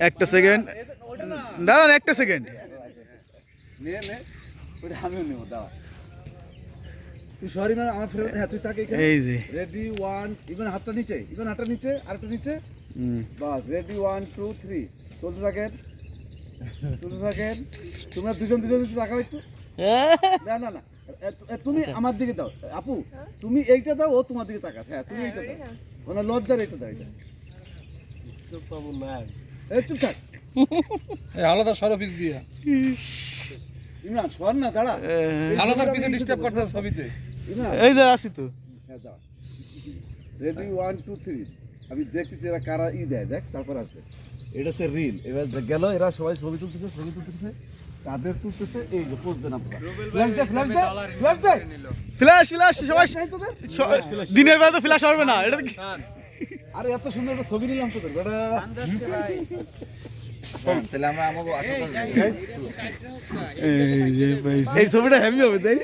একটা সেকেন্ড দাঁড়ান, একটা সেকেন্ড। তুই সরি মানে আমার ফেরত, হ্যাঁ তুই তাকে এই যে রেডি 1 ইভেন হাতটা নিচে, ইভেন হাতটা নিচে, আরেকটা নিচে, বাস রেডি 1 2 3 চলতে থাকেন, চলতে থাকেন। তোমরা দুজন দুজন তাকাও একটু। না না না, তুমি আমার দিকে দাও আপু, তুমি এইটা দাও, ও তোমার দিকে তাকাস। হ্যাঁ তুমি এইটা দাও, ওনা লজ্জার এইটা দাও। এটা চুপ পাবো না, এই চুপ থাক, এই আলাদা সরো পিস দিয়া ইমরান সর না, দাঁড়া, আলাদা পিছে ডিস্টার্ব করতে ছবিতে। ইমরান এই যে আসি তো। হ্যাঁ দাও, রেডি 1 2 3। আমি দেখতেছি এরা কারা দেয়, দেখ তারপর আসবে। এটা হচ্ছে রিল। এবার গেল, এরা সবাই ছবি তুলতেছে, কাদের তুলতেছে, এই যে পোজ দেন আপনারা। ফ্ল্যাশ দে, ফ্ল্যাশ দে, ফ্ল্যাশ দে, ফ্ল্যাশ ফ্ল্যাশ সবাই দিনের বেলা তো ফ্ল্যাশ হবে না এটা। আরে এত সুন্দর একটা ছবি নিলাম তোদের বেটা। তাহলে আমরা আমাকে এই ছবিটা হেভি হবে, দেখ।